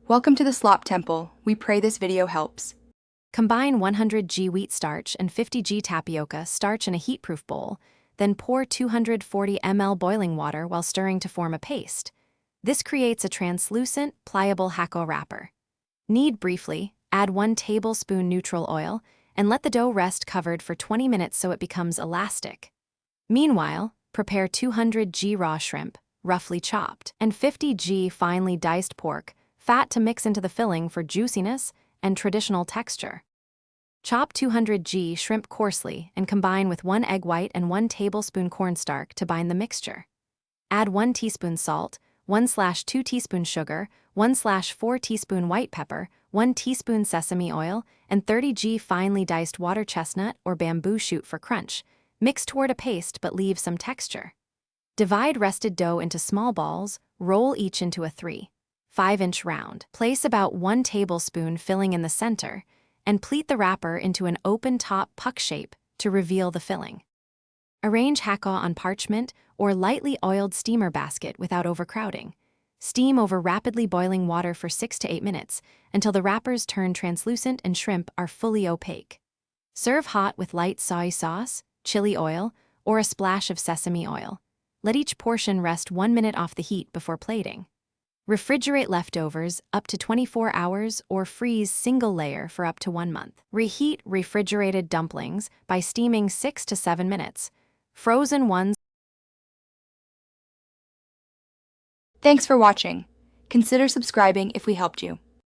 Welcome to the Slop Temple. We pray this video helps. Combine 100 g wheat starch and 50 g tapioca starch in a heatproof bowl, then pour 240 ml boiling water while stirring to form a paste. This creates a translucent, pliable Hakaw wrapper. Knead briefly, add 1 tablespoon neutral oil, and let the dough rest covered for 20 minutes so it becomes elastic. Meanwhile, prepare 200 g raw shrimp, roughly chopped, and 50 g finely diced pork, fat to mix into the filling for juiciness and traditional texture. Chop 200 g shrimp coarsely and combine with 1 egg white and 1 tablespoon cornstarch to bind the mixture. Add 1 teaspoon salt, 1/2 teaspoon sugar, 1/4 teaspoon white pepper, 1 teaspoon sesame oil, and 30 g finely diced water chestnut or bamboo shoot for crunch. Mix toward a paste but leave some texture. Divide rested dough into small balls, roll each into a 3/5-inch round. Place about 1 tablespoon filling in the center, and pleat the wrapper into an open-top puck shape to reveal the filling. Arrange Hakaw on parchment or lightly oiled steamer basket without overcrowding. Steam over rapidly boiling water for 6 to 8 minutes until the wrappers turn translucent and shrimp are fully opaque. Serve hot with light soy sauce, chili oil, or a splash of sesame oil. Let each portion rest 1 minute off the heat before plating. Refrigerate leftovers up to 24 hours or freeze single layer for up to 1 month. Reheat refrigerated dumplings by steaming 6 to 7 minutes. Frozen ones. Thanks for watching. Consider subscribing if we helped you.